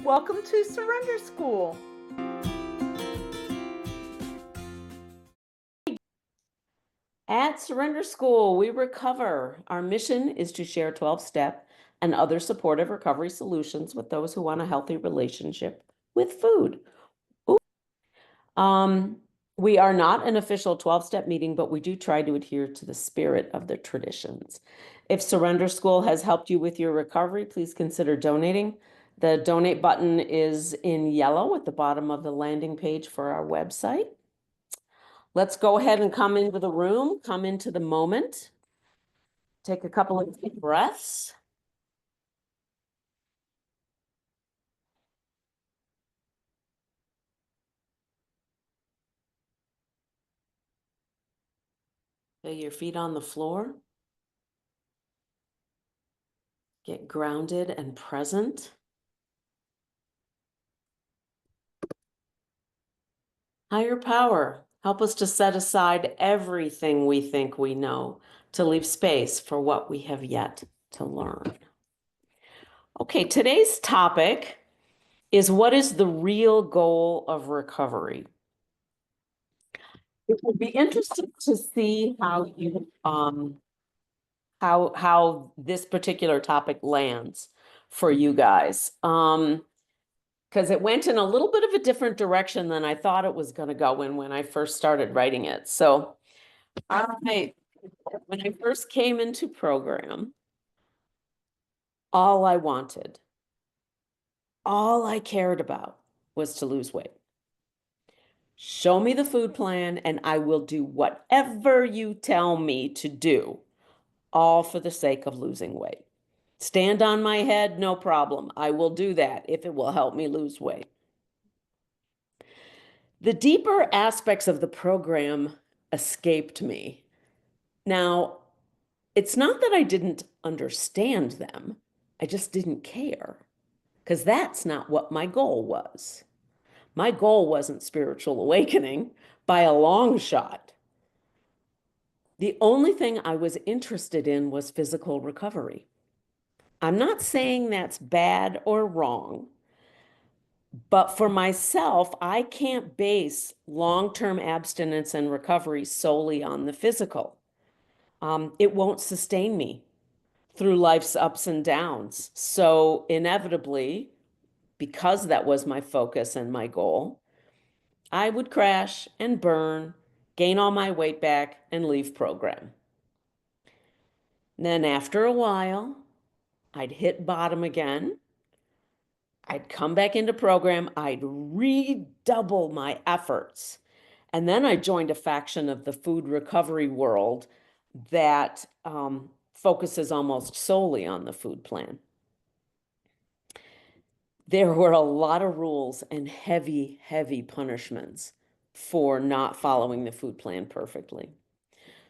Welcome to Surrender School. At Surrender School, we recover. Our mission is to share 12-step and other supportive recovery solutions with those who want a healthy relationship with food. We are not an official 12-step meeting, but we do try to adhere to the spirit of the traditions. If Surrender School has helped you with your recovery, please consider donating. The donate button is in yellow at the bottom of the landing page for our website. Let's go ahead and come into the room, come into the moment. Take a couple of deep breaths. Feel your feet on the floor. Get grounded and present. Higher power, help us to set aside everything we think we know to leave space for what we have yet to learn. Okay, today's topic is what is the real goal of recovery? It would be interesting to see how you how this particular topic lands for you guys. Because it went in a little bit of a different direction than I thought it was going to go in when I first started writing it. So when I first came into program, all I wanted, all I cared about was to lose weight. Show me the food plan and I will do whatever you tell me to do, all for the sake of losing weight. Stand on my head, no problem. I will do that if it will help me lose weight. The deeper aspects of the program escaped me. Now, it's not that I didn't understand them, I just didn't care, because that's not what my goal was. My goal wasn't spiritual awakening by a long shot. The only thing I was interested in was physical recovery. I'm not saying that's bad or wrong, but for myself, I can't base long-term abstinence and recovery solely on the physical. It won't sustain me through life's ups and downs. So inevitably, because that was my focus and my goal, I would crash and burn, gain all my weight back, and leave program. Then after a while, I'd hit bottom again. I'd come back into program. I'd redouble my efforts. And then I joined a faction of the food recovery world that focuses almost solely on the food plan. There were a lot of rules and heavy, heavy punishments for not following the food plan perfectly.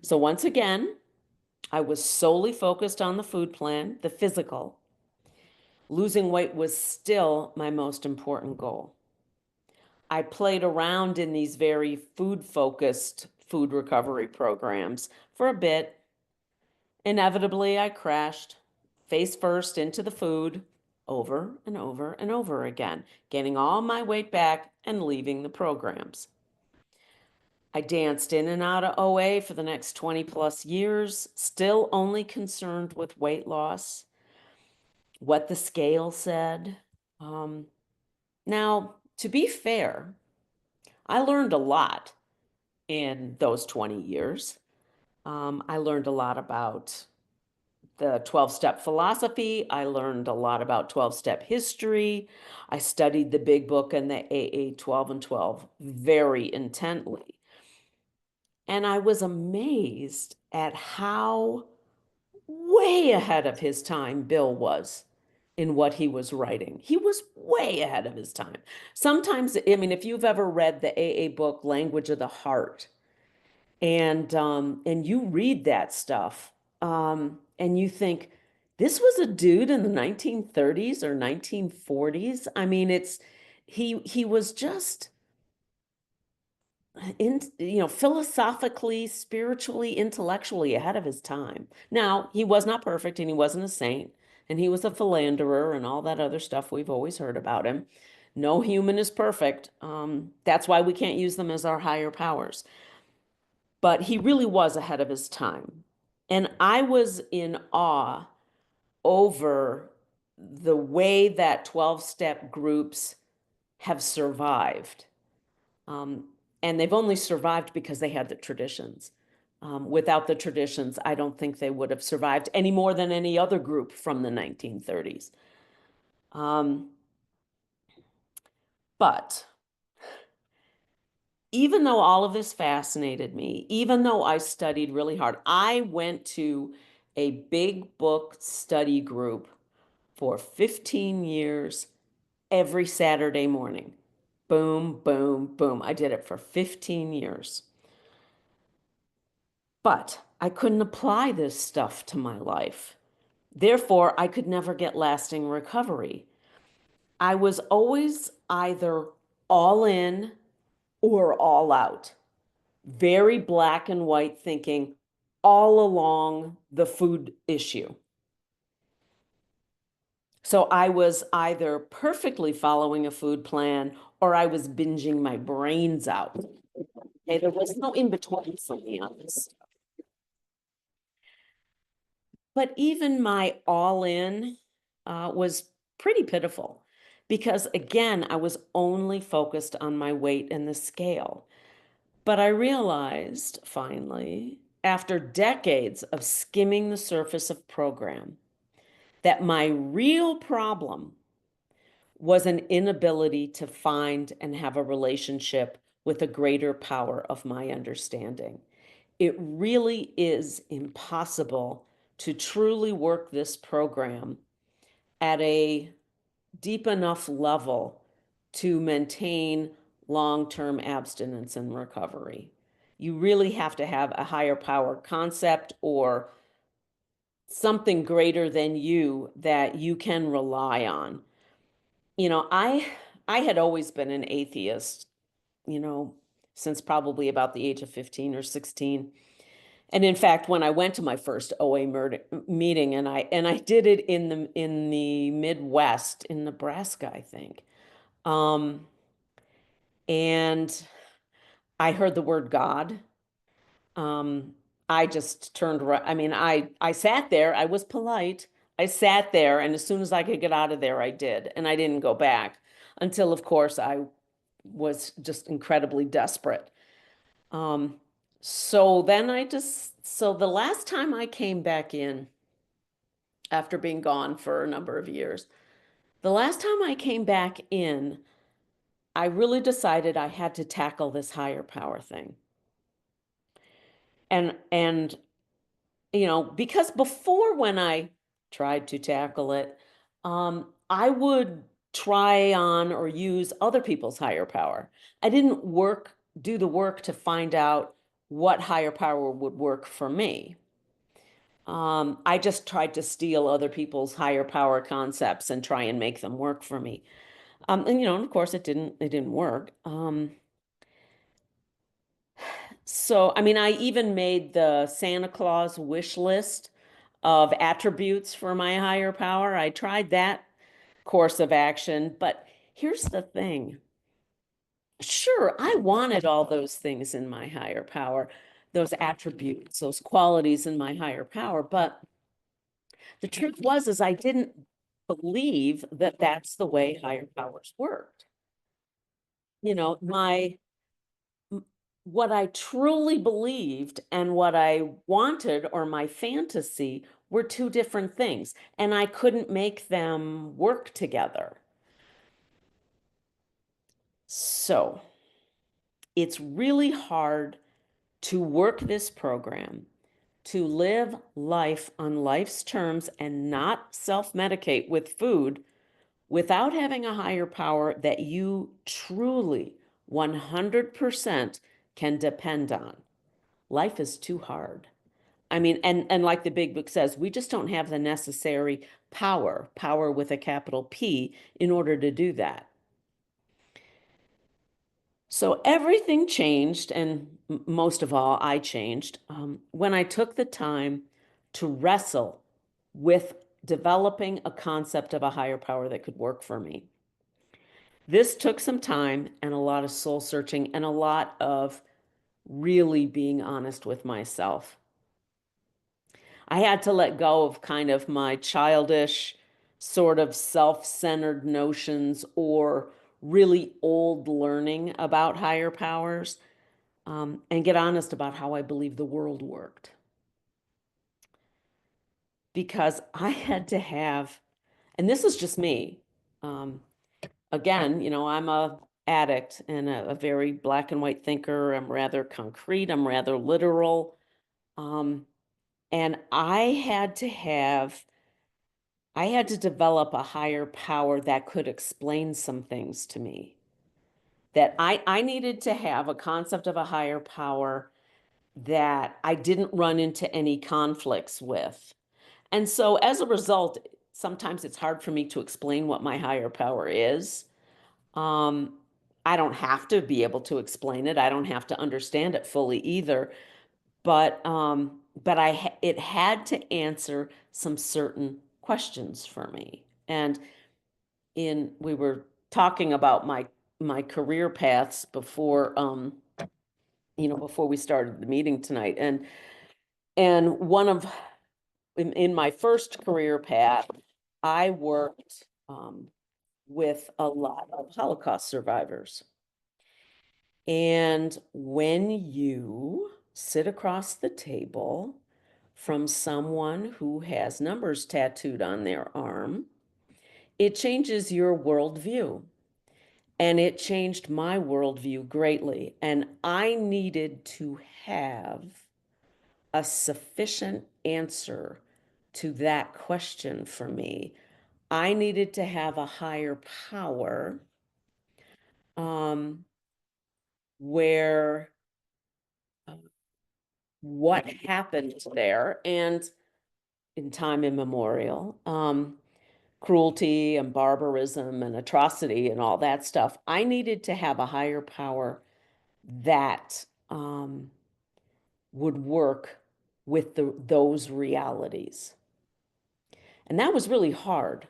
So once again, I was solely focused on the food plan, the physical. Losing weight was still my most important goal. I played around in these very food-focused food recovery programs for a bit. Inevitably, I crashed face first into the food over and over and over again, gaining all my weight back and leaving the programs. I danced in and out of OA for the next 20 plus years, still only concerned with weight loss, what the scale said. Now, to be fair, I learned a lot in those 20 years. I learned a lot about the 12-step philosophy. I learned a lot about 12-step history. I studied the big book and the AA 12 and 12 very intently. And I was amazed at how way ahead of his time Bill was in what he was writing. He was way ahead of his time. Sometimes, I mean, if you've ever read the AA book, Language of the Heart, and you read that stuff, and you think, this was a dude in the 1930s or 1940s. I mean, he was just philosophically, spiritually, intellectually ahead of his time. Now, he was not perfect and he wasn't a saint. and he was a philanderer and all that other stuff we've always heard about him. No human is perfect. That's why we can't use them as our higher powers. But he really was ahead of his time. And I was in awe over the way that 12-step groups have survived. Um, and they've only survived because they had the traditions. Without the traditions, I don't think they would have survived any more than any other group from the 1930s. But even though all of this fascinated me, even though I studied really hard, I went to a big book study group for 15 years every Saturday morning. Boom, boom, boom. I did it for 15 years. But I couldn't apply this stuff to my life. Therefore, I could never get lasting recovery. I was always either all in or all out. Very black and white thinking all along the food issue. So I was either perfectly following a food plan or I was binging my brains out. Okay, there was no in between for me on this. But even my all in was pretty pitiful because, again, I was only focused on my weight and the scale. But I realized finally, after decades of skimming the surface of program, that my real problem was an inability to find and have a relationship with a greater power of my understanding. It really is impossible to truly work this program at a deep enough level to maintain long-term abstinence and recovery. You really have to have a higher power concept or something greater than you that you can rely on. You know, I had always been an atheist, you know, since probably about the age of 15 or 16. And in fact, when I went to my first OA meeting, and I did it in the Midwest in Nebraska, I think. Um, and I heard the word God. Um, I just turned around. I mean, I sat there. I was polite. I sat there, and as soon as I could get out of there, I did, and I didn't go back until, of course, I was just incredibly desperate. Um, so the last time I came back in after being gone for a number of years, the last time I came back in, I really decided I had to tackle this higher power thing. And you know, because before when I tried to tackle it, I would try on or use other people's higher power. I didn't do the work to find out what higher power would work for me. I just tried to steal other people's higher power concepts and try and make them work for me. And you know, and of course it didn't work. So, I mean, I even made the Santa Claus wish list of attributes for my higher power. I tried that course of action, but here's the thing. Sure, I wanted all those things in my higher power, those attributes, those qualities in my higher power, but the truth was is I didn't believe that that's the way higher powers worked. You know, what I truly believed and what I wanted or my fantasy were two different things, and I couldn't make them work together. So it's really hard to work this program, to live life on life's terms and not self-medicate with food without having a higher power that you truly 100% can depend on. Life is too hard. I mean, and like the big book says, we just don't have the necessary power with a capital P, in order to do that. So everything changed, and most of all, I changed when I took the time to wrestle with developing a concept of a higher power that could work for me. This took some time and a lot of soul searching and a lot of really being honest with myself. I had to let go of kind of my childish, sort of self-centered notions or really old learning about higher powers, and get honest about how I believe the world worked. Because I had to have, and this is just me. Again, I'm a addict and a very black and white thinker. I'm rather concrete. I'm rather literal. And I had to develop a higher power that could explain some things to me. That I needed to have a concept of a higher power that I didn't run into any conflicts with. And so as a result, sometimes it's hard for me to explain what my higher power is. Um, I don't have to be able to explain it. I don't have to understand it fully either. But it had to answer some certain questions for me. And we were talking about my career paths before before we started the meeting tonight. And one of in my first career path, I worked with a lot of Holocaust survivors. And when you sit across the table from someone who has numbers tattooed on their arm, it changes your worldview. And it changed my worldview greatly. And I needed to have a sufficient answer to that question for me. I needed to have a higher power where what happened there and in time immemorial, cruelty and barbarism and atrocity and all that stuff. I needed to have a higher power that would work with those realities. And that was really hard.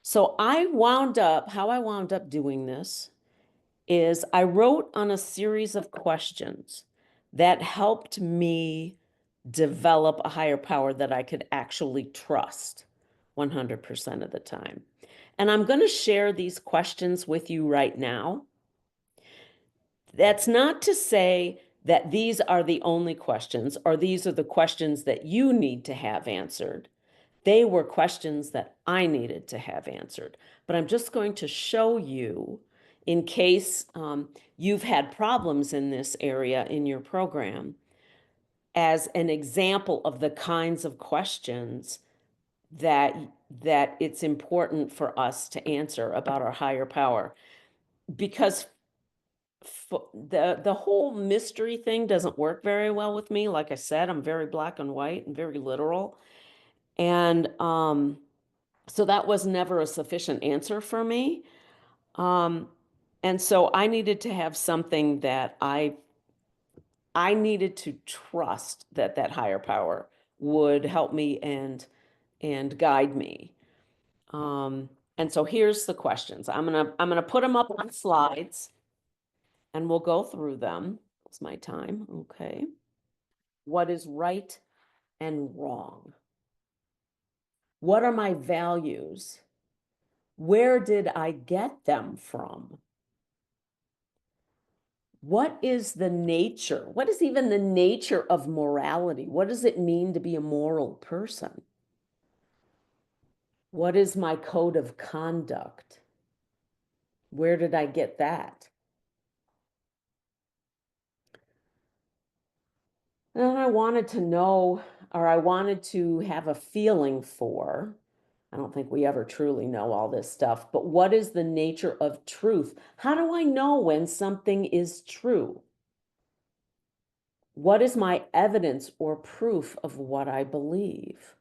So how I wound up doing this is I wrote on a series of questions that helped me develop a higher power that I could actually trust 100% of the time. And I'm going to share these questions with you right now. That's not to say that these are the only questions or these are the questions that you need to have answered. They were questions that I needed to have answered. But I'm just going to show you, in case you've had problems in this area in your program, as an example of the kinds of questions that it's important for us to answer about our higher power. Because the whole mystery thing doesn't work very well with me. Like I said, I'm very black and white and very literal. And so that was never a sufficient answer for me. And so I needed to have something that I needed to trust that higher power would help me and guide me. And so here's the questions. I'm gonna put them up on slides and we'll go through them. It's my time. Okay. What is right and wrong? What are my values? Where did I get them from? What is the nature? What is even the nature of morality? What does it mean to be a moral person? What is my code of conduct? Where did I get that? And I wanted to know, or I wanted to have a feeling for, I don't think we ever truly know all this stuff, but what is the nature of truth? How do I know when something is true? What is my evidence or proof of what I believe?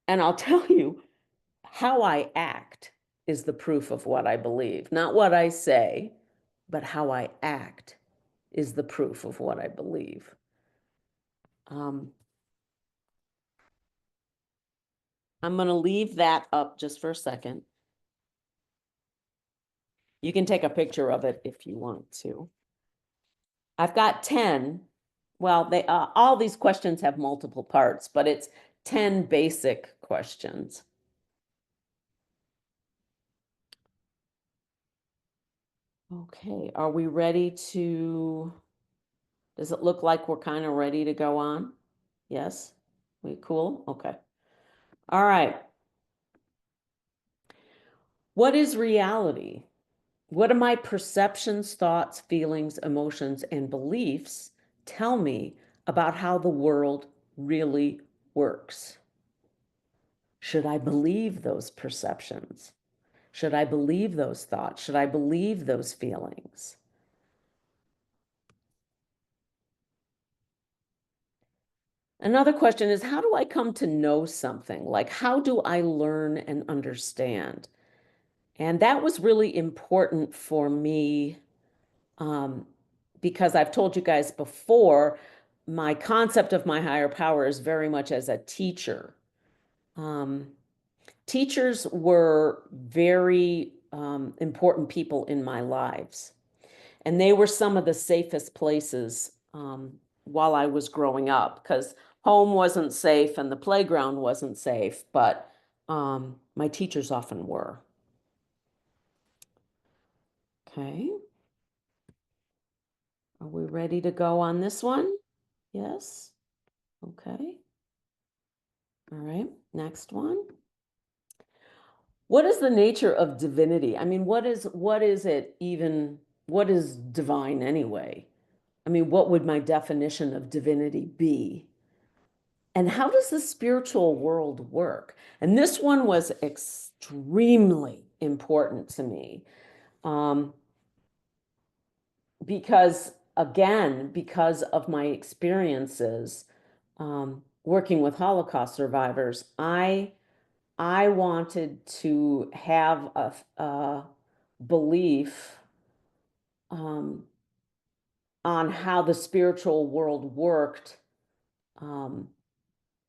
And I'll tell you, how I act is the proof of what I believe. Not what I say, but how I act is the proof of what I believe. I'm going to leave that up just for a second. You can take a picture of it if you want to. I've got 10. Well, they all these questions have multiple parts, but it's 10 basic questions. Okay, are we ready to, does it look like we're kind of ready to go on? Yes? We cool? Okay. All right. What is reality? What do my perceptions, thoughts, feelings, emotions, and beliefs tell me about how the world really works? Should I believe those perceptions? Should I believe those thoughts? Should I believe those feelings? Another question is, how do I come to know something? Like, how do I learn and understand? And that was really important for me, um, because I've told you guys before, my concept of my higher power is very much as a teacher. Um, Teachers were very important people in my lives. And they were some of the safest places while I was growing up, because home wasn't safe and the playground wasn't safe, but my teachers often were. Okay. Are we ready to go on this one? Yes. Okay. All right. Next one. What is the nature of divinity? I mean, what is it even? What is divine anyway? I mean, what would my definition of divinity be? And how does the spiritual world work? And this one was extremely important to me, um, because, again, because of my experiences working with Holocaust survivors, I wanted to have a belief um, on how the spiritual world worked, um,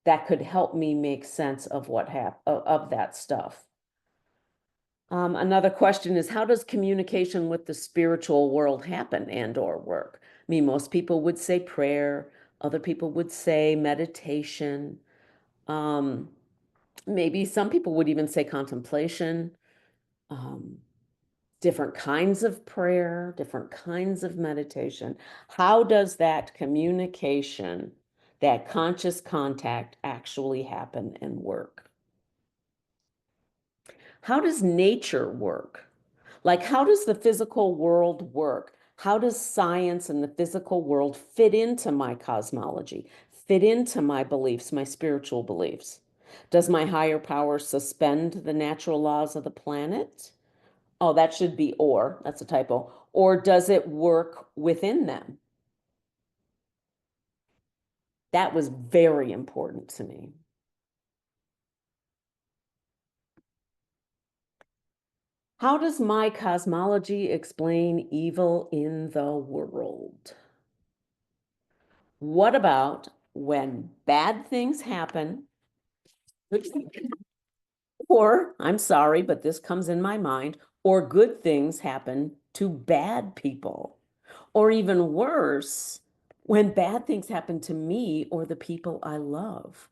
that could help me make sense of what of that stuff. Another question is, how does communication with the spiritual world happen and or work? I mean, most people would say prayer, other people would say meditation. Um, Maybe some people would even say contemplation, um, different kinds of prayer, different kinds of meditation. How does that communication, that conscious contact actually happen and work? How does nature work? Like, how does the physical world work? How does science and the physical world fit into my cosmology, fit into my beliefs, my spiritual beliefs? Does my higher power suspend the natural laws of the planet? Oh, that should be or, that's a typo. Or does it work within them? That was very important to me. How does my cosmology explain evil in the world? What about when bad things happen? Or, I'm sorry, but this comes in my mind, or good things happen to bad people. Or even worse, when bad things happen to me or the people I love.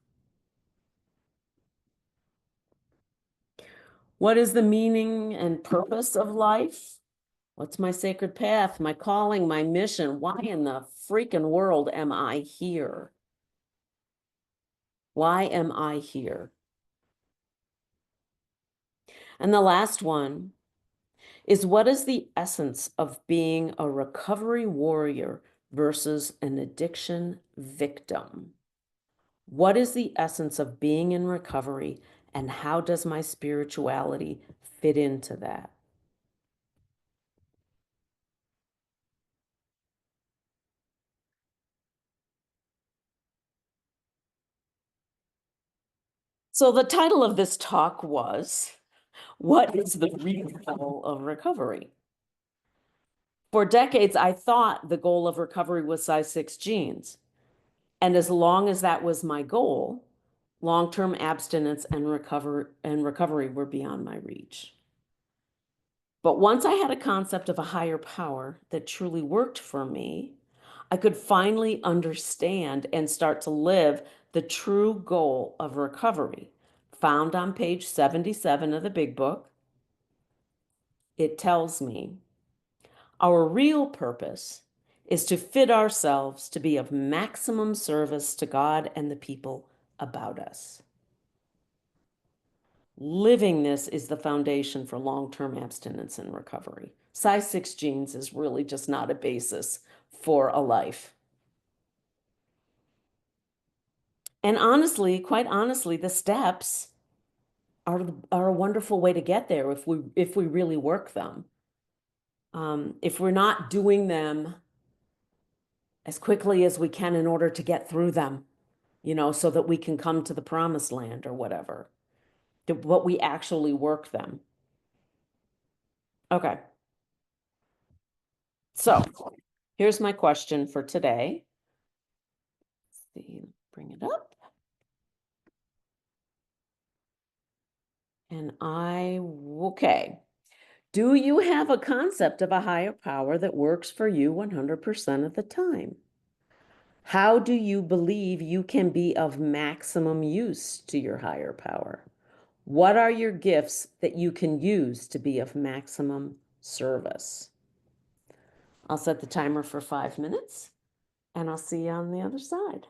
What is the meaning and purpose of life? What's my sacred path, my calling, my mission? Why in the freaking world am I here? Why am I here? And the last one is, what is the essence of being a recovery warrior versus an addiction victim? What is the essence of being in recovery, and how does my spirituality fit into that? So the title of this talk was, what is the real goal of recovery? For decades, I thought the goal of recovery was size 6 jeans. And as long as that was my goal, long-term abstinence and recovery were beyond my reach. But once I had a concept of a higher power that truly worked for me, I could finally understand and start to live the true goal of recovery, found on page 77 of the Big Book. It tells me our real purpose is to fit ourselves to be of maximum service to God and the people about us. Living this is the foundation for long-term abstinence and recovery. Size 6 genes is really just not a basis for a life. And honestly, quite honestly, the steps are a wonderful way to get there if we really work them. If we're not doing them as quickly as we can in order to get through them, so that we can come to the promised land or whatever, but we actually work them. Okay. So here's my question for today. Let's see, bring it up. And okay. Do you have a concept of a higher power that works for you 100% of the time? How do you believe you can be of maximum use to your higher power? What are your gifts that you can use to be of maximum service? I'll set the timer for 5 minutes, and I'll see you on the other side.